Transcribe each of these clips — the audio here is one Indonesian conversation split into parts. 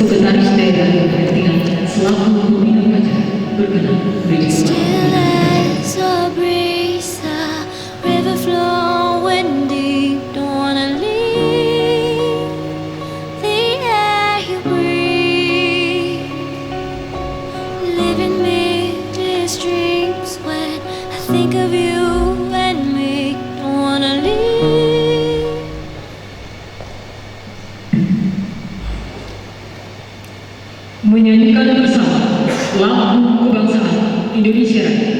Sekretaris Daerah Kepentingan selaku pembina upacara berkenan beri menyanyikan bersama lagu kebangsaan Indonesia Raya.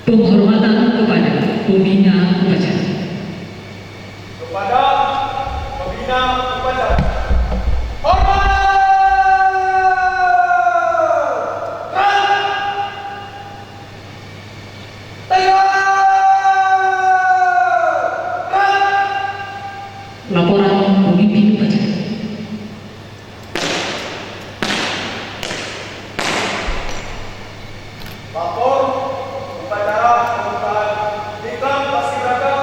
Penghormatan kepada pembina upacara. Kepada pembina upacara. Hormat! Laporan pemimpin upacara. Lapor upacara pembukaan Diklat Paskibraka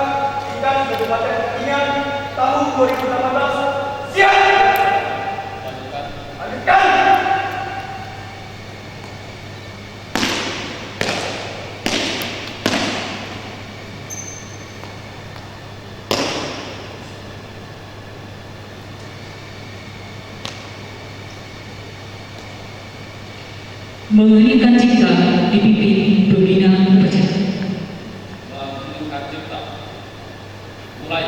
tingkat Kabupaten Ketinggian tahun 2018. Siap! Lanjutkan! Mengeningkan cipta dipimpin pembina upacara. Mengeningkan cipta. Mulai.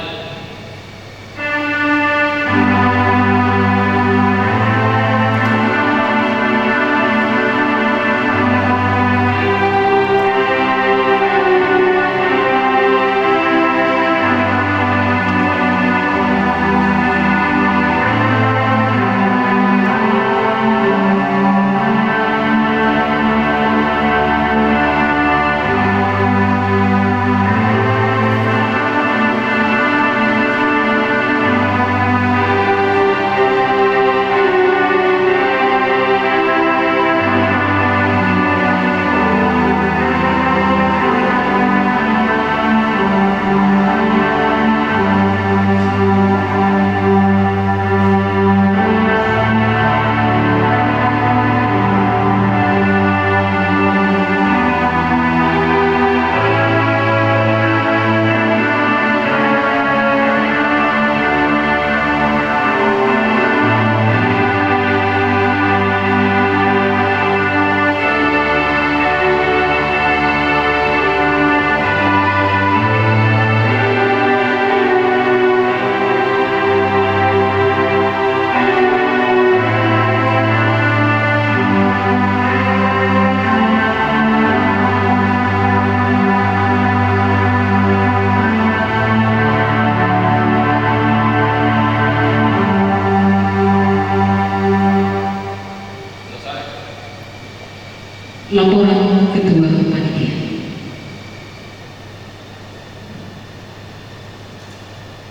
Laporan Ketua Panitia.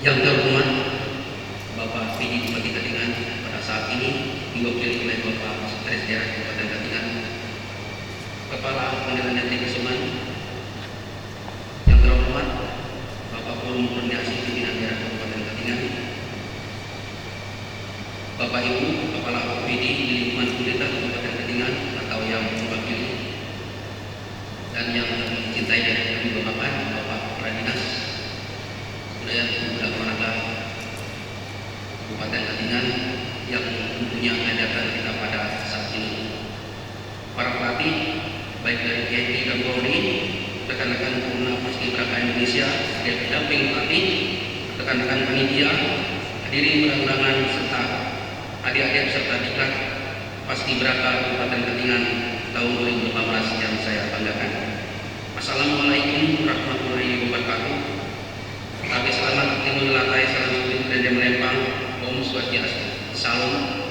Yang terhormat Bapak Pidi Bupati Katingan pada saat ini diwakili oleh Bapak Sekretaris Daerah Kabupaten Katingan, Kepala Pengadilan Negeri Kesuman. Yang terhormat Bapak Forum Koordinasi Pimpinan Daerah Kabupaten Katingan, Bapak Ibu Kepala OPD di lingkungan pemerintah Kabupaten Katingan atau yang mewakili, dan yang kami cintai dan kami banggakan Bapak Kepala Dinas Budaya Pemuda Olahraga Kabupaten Katingan yang mempunyai hajatan kita pada saat ini. Para pelatih baik dari TNI dan Polri, rekan-rekan Purna Paskibraka Indonesia, dan pendamping pelatih, rekan-rekan panitia, hadirin undangan serta adik-adik peserta diklat Paskibraka Kabupaten Katingan tahun 2018 yang saya banggakan. Assalamualaikum warahmatullahi wabarakatuh. Kami selamat timur latai, salam suci dan melempang, Om Swastiastu, salam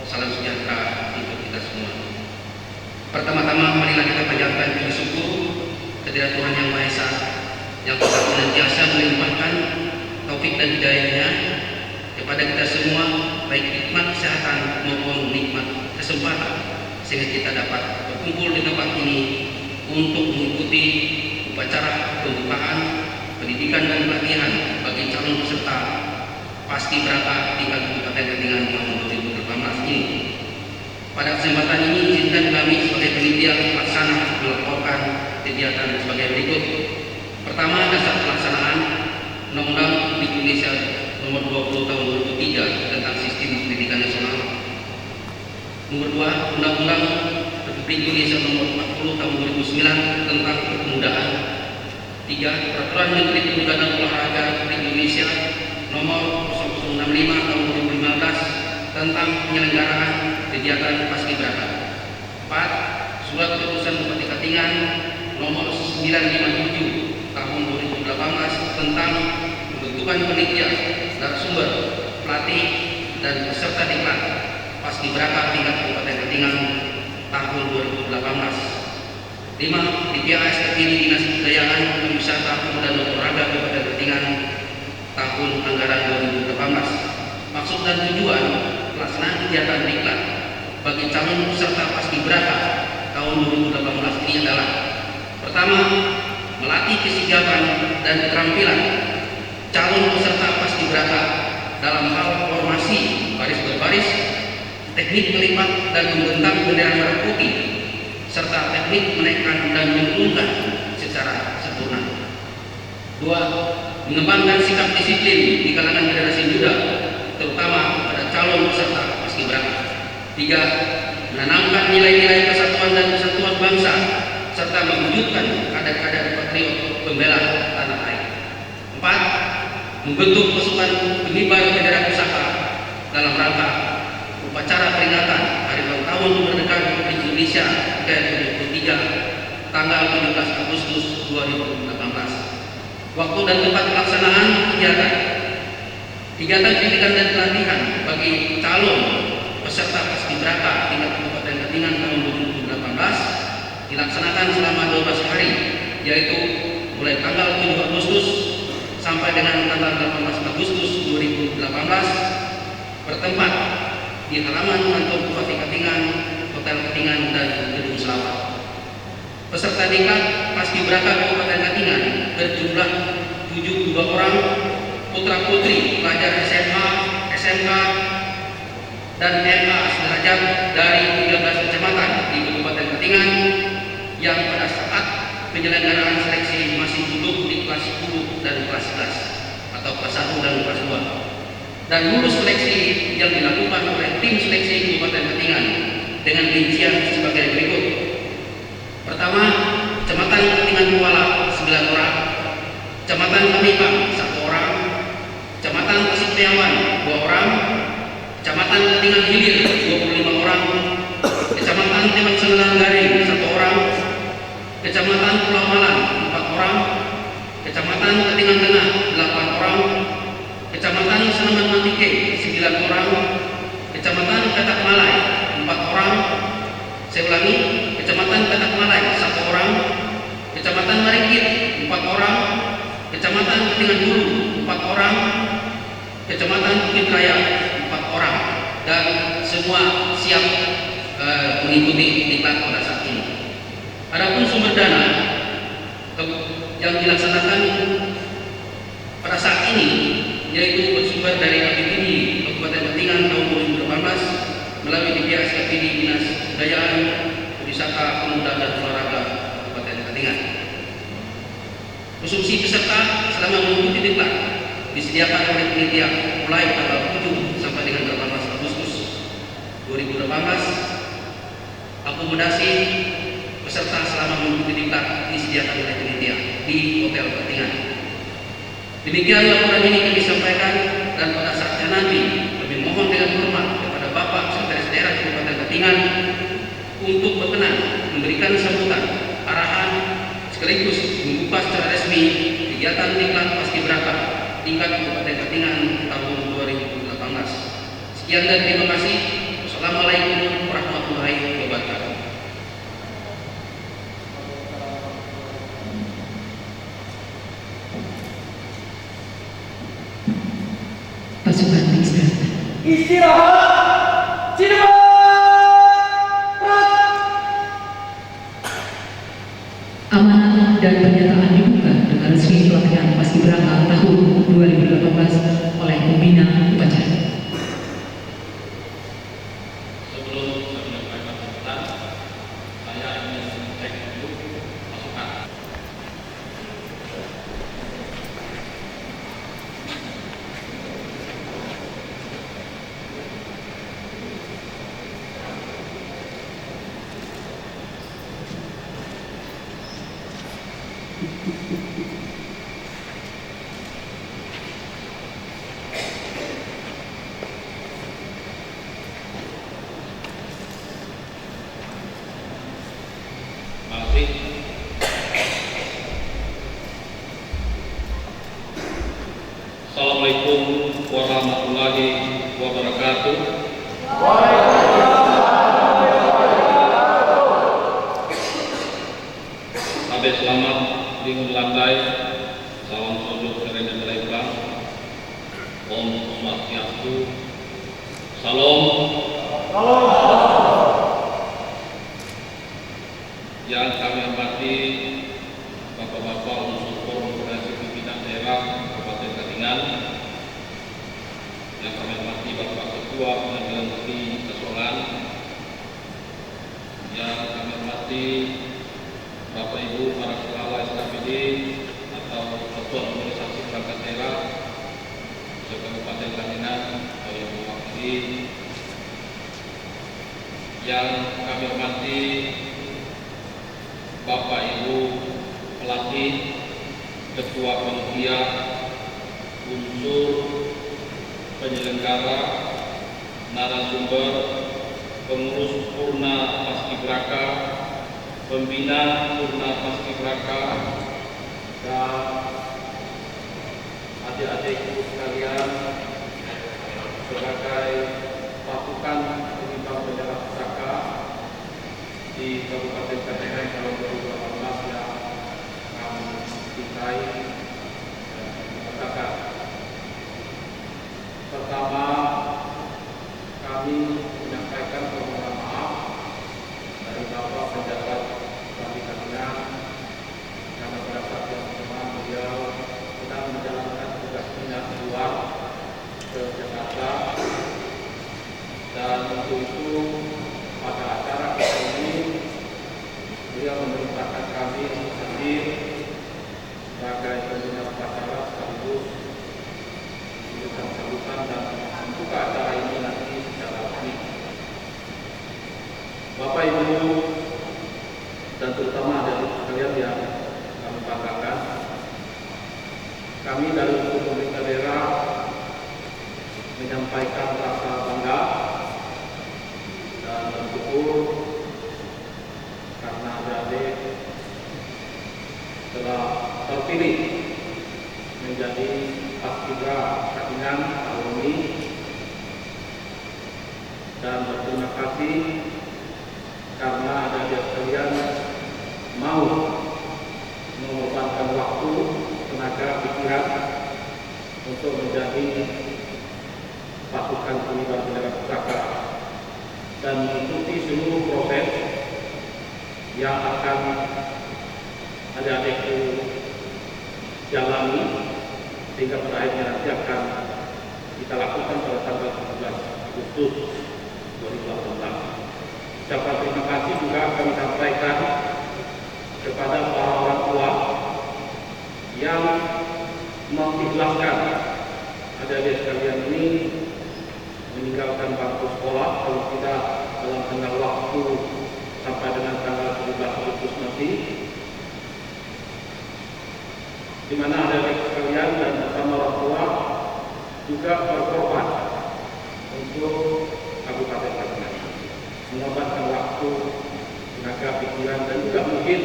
sejahtera untuk kita semua. Pertama-tama marilah kita panjatkan puji syukur kehadirat Tuhan Yang Maha Esa yang telah senantiasa melimpahkan taufik dan hidayahnya kepada kita semua, baik nikmat kesehatan maupun nikmat kesempatan, sehingga kita dapat berkumpul di tempat ini untuk mengikuti upacara pembukaan pendidikan dan pelatihan bagi calon peserta Paskibraka tingkat Kabupaten Katingan tahun 2018 ini. Pada kesempatan ini izinkan kami sebagai panitia pelaksana melaporkan kegiatan sebagai berikut. Pertama, dasar pelaksanaan Undang-Undang Republik Indonesia Nomor 20 Tahun 2003 tentang Sistem Pendidikan Nasional. Nomor 2, Undang-Undang Republik Indonesia Nomor 40 Tahun 2009 tentang Kepemudaan. 3, Peraturan Menteri Pemuda dan Olahraga Republik Indonesia Nomor 065 Tahun 2015 tentang penyelenggaraan kegiatan Paskibraka. 4, Surat Keputusan Bupati Katingan Nomor 957 Tahun 2018 tentang pembentukan panitia, narasumber, pelatih, dan peserta diklat Paskibraka tingkat Kabupaten Katingan tahun 2018. 5, DPAS Terpilih Dinas Kebudayaan dan Wisata Pemuda dan Olahraga Kabupaten Katingan tahun anggaran 2018. Maksud dan tujuan pelaksanaan kegiatan diklat bagi calon peserta Paskibraka tahun 2018 ini adalah: pertama, melatih kesigapan dan keterampilan calon peserta Paskibraka dalam hal formasi baris berbaris, teknik melipat dan membentang bendera merah putih, serta teknik menaikkan dan menurunkan secara sempurna. 2, mengembangkan sikap disiplin di kalangan generasi muda, terutama pada calon peserta Paskibraka. 3, menanamkan nilai-nilai persatuan dan kesatuan bangsa, serta mewujudkan kader-kader patriot pembela tanah air. 4, membentuk pasukan pengibar bendera pusaka dalam rangka upacara peringatan Hari Ulang Tahun Kemerdekaan Republik Indonesia ke-73 tanggal 17 Agustus 2018. Waktu dan tempat pelaksanaan kegiatan pendidikan dan pelatihan bagi calon peserta Paskibraka tingkat Kabupaten Katingan tahun 2018 dilaksanakan selama 12 hari, yaitu mulai tanggal 7 Agustus sampai dengan tanggal 18 Agustus 2018 bertempat di halaman kantor Bupati Katingan, Hotel Katingan, dan Gedung Selawat. Peserta diklat Paskibraka Kabupaten Katingan berjumlah 72 orang putra-putri pelajar SMA, SMK, dan MA sederajat dari 13 kecamatan di Kabupaten Katingan yang pada saat penyelenggaraan seleksi masih duduk di kelas 10 dan kelas 11 atau kelas 1 dan kelas 2, dan lulus seleksi yang dilakukan oleh tim seleksi Kabupaten Katingan dengan rincian sebagai berikut. Pertama, Kecamatan Katingan Kuala 9 orang, Kecamatan Kamipang 1 orang, Kecamatan Tasikpeawan 2 orang, Kecamatan Katingan Hilir 25 orang, Kecamatan Tembak Senenang Garing 1 orang, Kecamatan Pulau Malang 4 orang, Kecamatan Katingan Tengah 8 orang, Kecamatan Senaman Matike 9 orang, Kecamatan Katak Malai 4 orang. Saya ulangi, Kecamatan Katak dengan guru 4 orang, Kecamatan Bukit Raya 4 orang, dan semua siap mengikuti diklat pada saat ini. Adapun sumber dana yang dilaksanakan pada saat ini yaitu bersumber dari APBD Kabupaten Katingan tahun 2018 melalui DPSKPD Dinas Kebudayaan, Wisata, Pemuda dan Olahraga Kabupaten Katingan. Konsumsi peserta selama mengikuti diklat disediakan oleh panitia mulai tanggal 7 sampai dengan 18 Agustus 2018. Akomodasi peserta selama mengikuti diklat disediakan oleh panitia di Hotel Katingan. Demikian laporan ini kami sampaikan, dan pada saatnya nanti kami mohon dengan hormat kepada Bapak Sekretaris Daerah Kabupaten Katingan untuk berkenan memberikan sambutan, arahan, sekaligus membuka secara resmi kegiatan diklat Paskibraka tingkat Kabupaten Katingan tahun 2018. Sekian dan terima kasih. Wassalamualaikum warahmatullahi wabarakatuh. Pasukan beristirahat. Istirahat. Cinema. Amanat dan pernyataan dibuka dengan resmi pelatihan Paskibraka tahun 2018 oleh pembina upacara. Sebelum saya menyampaikan sambutan, saya ingin cek dulu pasukan. Masih. Assalamualaikum warahmatullahi wabarakatuh. Sabe selamat minggu landai. Salam sujud kerendah belakang. Om Swastiastu. Salam. Yang kami hormati Bapak-bapak unsur koordinasi pimpinan daerah Kabupaten Katingan, yang kami hormati Bapak Ketua Pengadilan Negeri Kasolan, yang kami hormati Bapak Ibu para kepala SKPD atau Satuan Organisasi Perangkat Daerah Kabupaten Katingan yang mewakili, yang kami hormati Bapak Ibu pelatih, ketua panitia, unsur penyelenggara, narasumber, pengurus Purna Paskibraka, pembina Purna Paskibraka, dan adik-adikku sekalian sebagai pasukan pengibar bendera pusaka di Kabupaten Katingan tahun 2018 yang kami cintai dan banggakan. Pertama, kami menyampaikan permohonan maaf dari Bapak Penjabat Bupati Katingan karena pada saat yang bersamaan beliau sedang menjalankan tugas dinas keluar ke Jakarta, dan untuk itu pada acara kita ini beliau memerintahkan kami untuk hadir sebagai pembina upacara sekaligus memberikan sambutan dan membuka acara ini nanti secara resmi. Bapak Ibu dan terutama dari sekalian yang kami banggakan, kami dari unsur pemerintah daerah menyampaikan rasa bangga dan bersyukur karena adik telah terpilih menjadi Paskibra Katingan tahun ini, dan berterima kasih karena adik sekalian mau mengorbankan waktu, tenaga, pikiran untuk menjadi pasukan pengibar bendera pusaka dan mengikuti seluruh proses yang akan adik-adikku jalani sehingga pada akhirnya nanti akan kita lakukan pada tanggal 17 Agustus 2018. Ucapan terima kasih juga kami sampaikan kepada para orang tua yang mengikhlaskan adik-adik sekalian ini meninggalkan bangku sekolah kalau tidak dalam tengah waktu sampai dengan tanggal 17 Agustus nanti, di mana adik-adik sekalian dan bersama orang tua juga berkorban untuk Kabupaten Katingan, mengorbankan waktu, tenaga, pikiran dan juga mungkin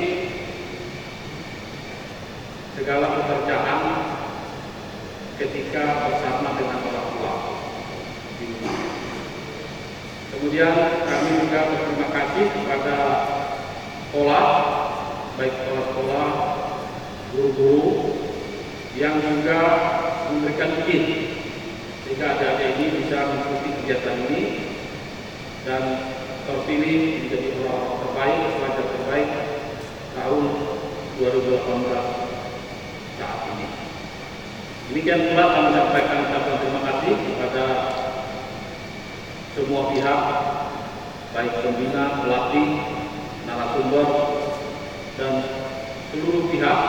segala pekerjaan ketika bersama dengan orang tua. Kemudian kami juga berterima kasih kepada sekolah, baik sekolah-sekolah, guru-guru yang juga memberikan izin sehingga adik-adik ini bisa mengikuti kegiatan ini dan terpilih menjadi orang terbaik, pelajar terbaik tahun 2018 saat ini. Demikian pula kami sampaikan ucapan terima kasih kepada semua pihak, baik pembina, pelatih, narasumber, dan seluruh pihak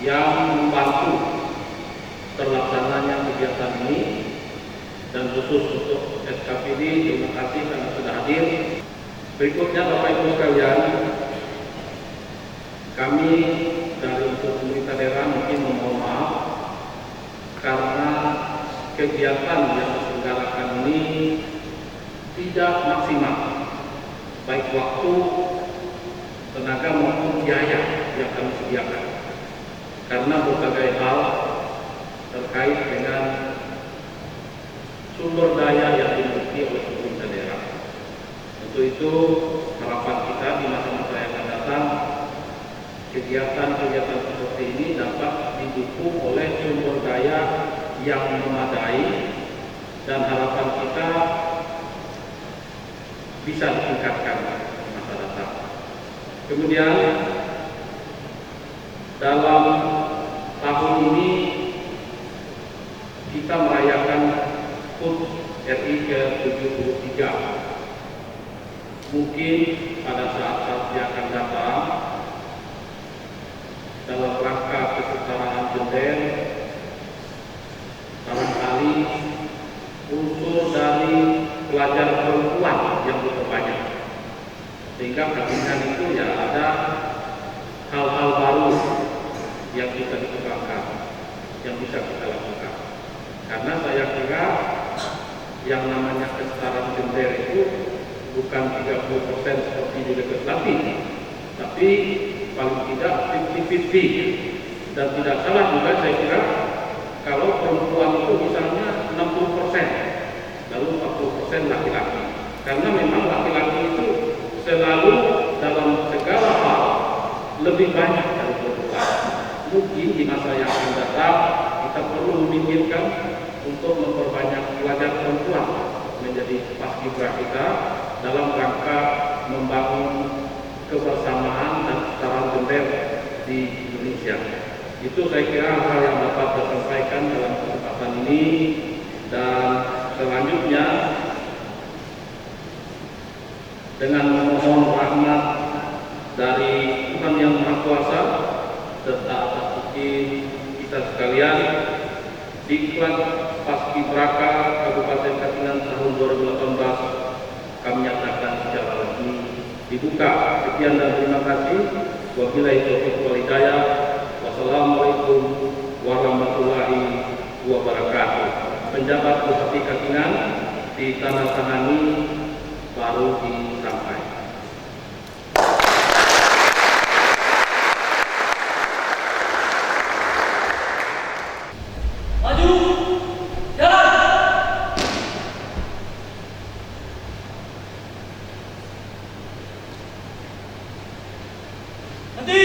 yang membantu terlaksananya kegiatan ini, dan khusus untuk SKPD, terima kasih karena sudah hadir. Berikutnya Bapak Ibu sekalian, kami dari unsur pemerintah daerah mungkin memohon maaf karena kegiatan yang diselenggarakan ini tidak maksimal, baik waktu, tenaga maupun biaya yang kami sediakan, karena berbagai hal terkait dengan sumber daya yang dimiliki oleh pemerintah daerah. Untuk itu harapan kita di masa-masa yang akan datang, kegiatan-kegiatan seperti ini dapat didukung oleh sumber daya yang memadai, dan harapan kita bisa ditingkatkan di masa datang. Kemudian dalam tahun ini kita merayakan HUT RI ke-73. Mungkin pada saat-saat yang akan datang dalam rangka kesetaraan gender, barangkali unsur dari pelajar perempuan yang diperbanyak, sehingga Katingan itu ya ada hal-hal baru yang bisa dikembangkan, yang bisa kita lakukan. Karena saya kira yang namanya kesetaraan gender itu bukan 30% seperti di legislatif, tapi paling tidak 50-50. Dan tidak salah juga saya kira kalau perempuan itu misalnya 60%, lalu 40% laki-laki. Karena memang laki-laki itu selalu dalam segala hal lebih banyak dari perempuan. Mungkin di masa yang akan datang kita perlu memikirkan untuk memperbanyak pelajar perempuan menjadi paskibra kita dalam rangka membangun kebersamaan dan kesetaraan gender di Indonesia. Itu saya kira hal yang dapat saya sampaikan dalam kesempatan ini, dan selanjutnya dengan memohon rahmat dari Tuhan Yang Maha Kuasa serta atas kita sekalian, Diklat Paskibraka Kabupaten Katingan tahun 2018 kami nyatakan secara resmi dibuka. Sekian dan terima kasih. Wabillahi taufiq wal hidayah. Wassalamualaikum warahmatullahi wabarakatuh. Penjabat Bupati Katingan ditandatangani baru disampaikan. Nanti,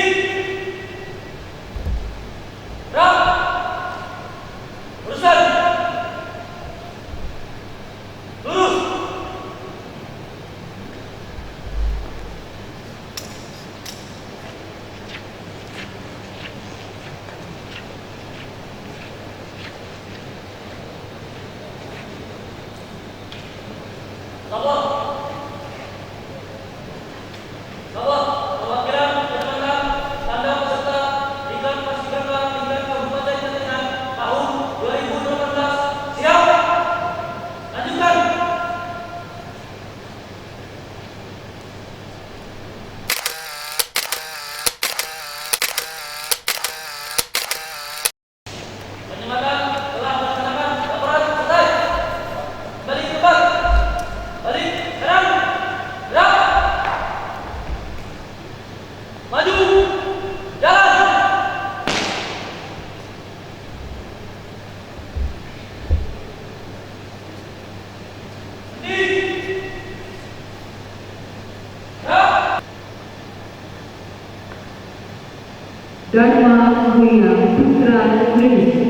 Dharma Mulia Putra Lilis.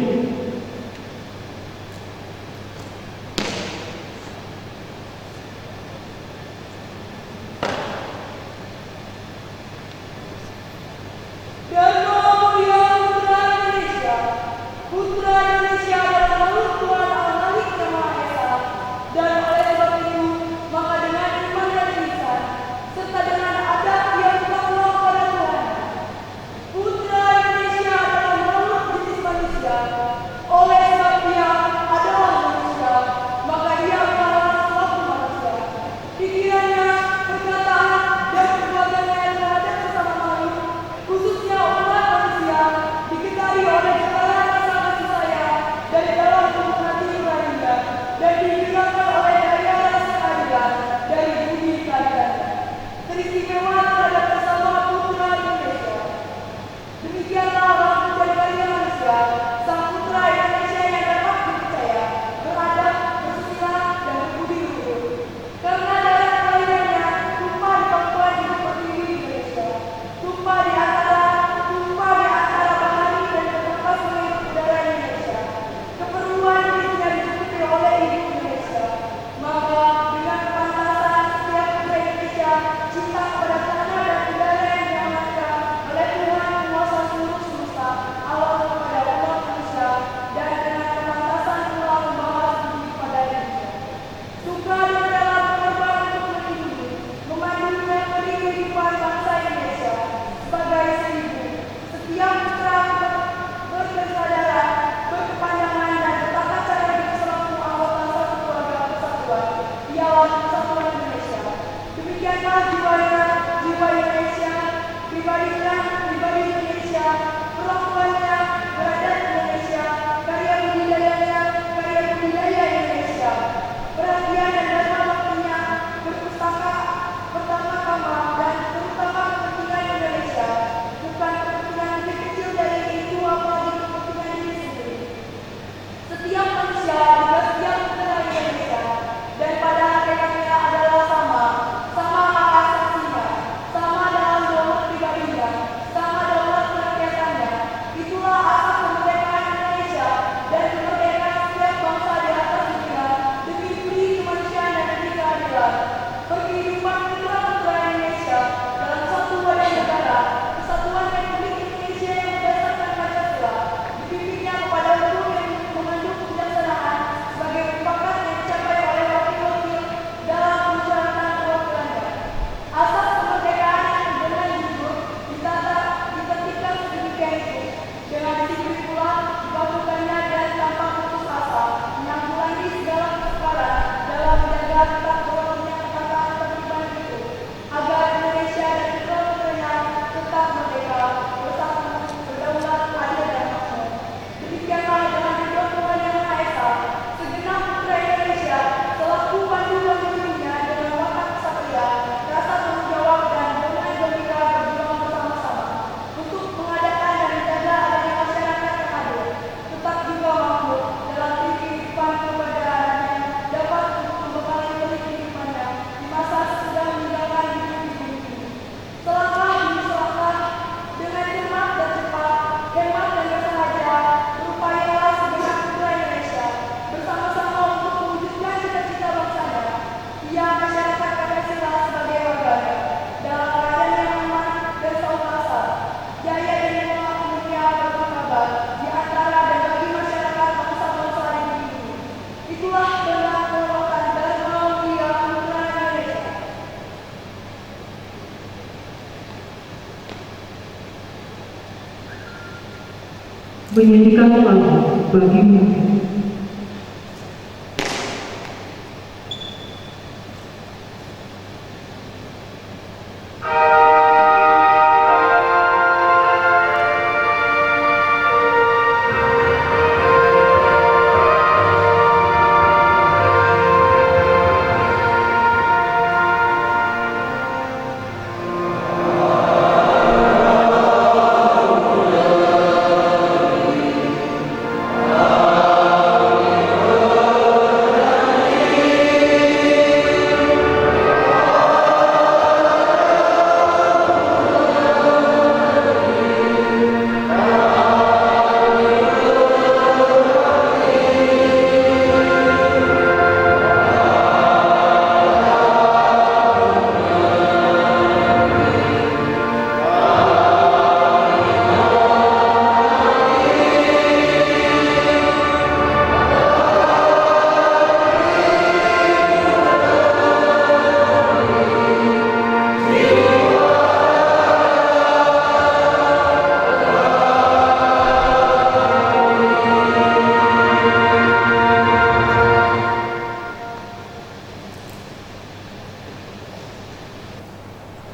Menyanyikan lagu bagimu. Amin.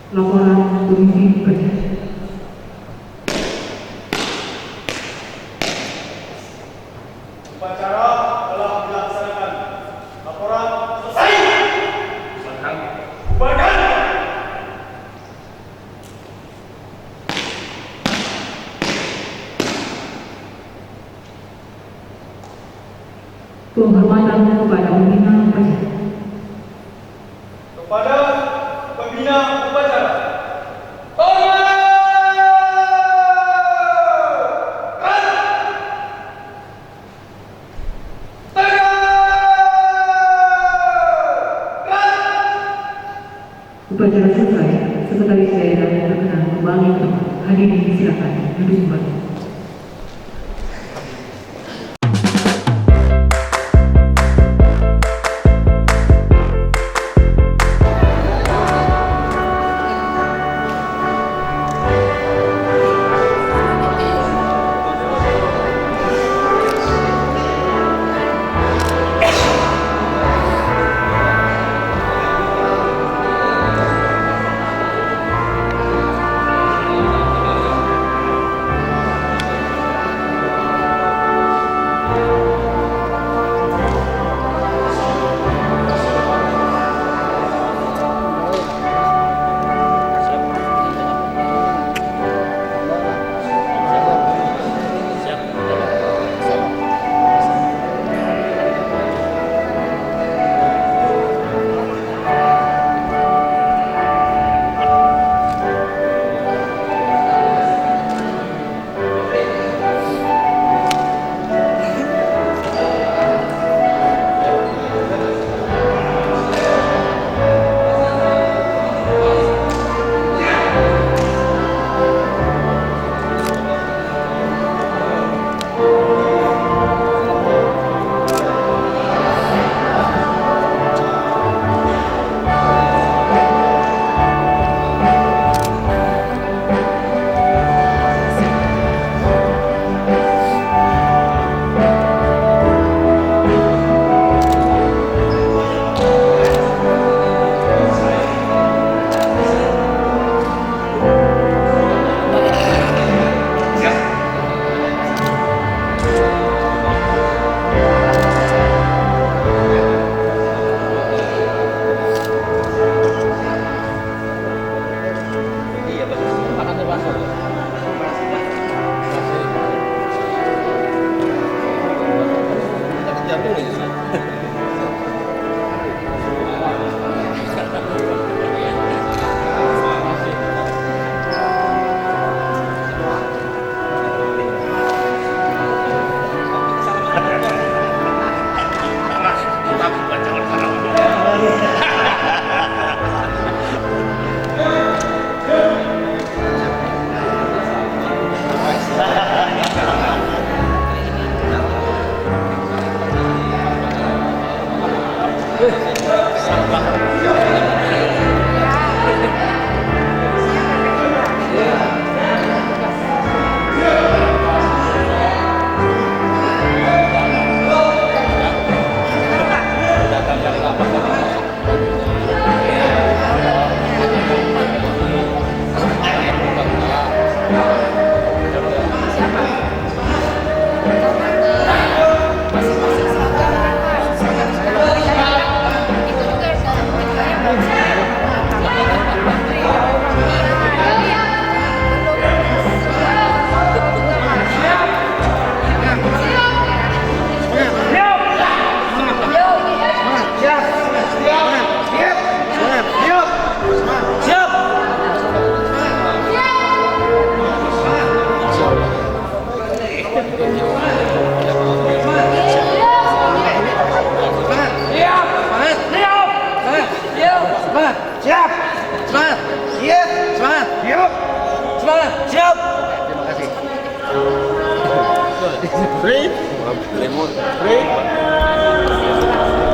Laporan Komisi Upacara. Upacara telah dilaksanakan. Laporan selesai. Bubarkan. Penghormatan kepada pembina upacara. Kepada pembina upacara. Upacara selesai, sekretaris daerah berkenan kembali ke tempat. Hadirin silakan duduk kembali.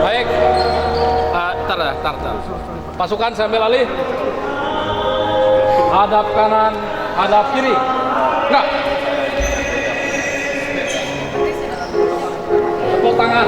Baik, tar. Pasukan sambil alih. Hadap kanan, hadap kiri. Gerak. Tepuk tangan.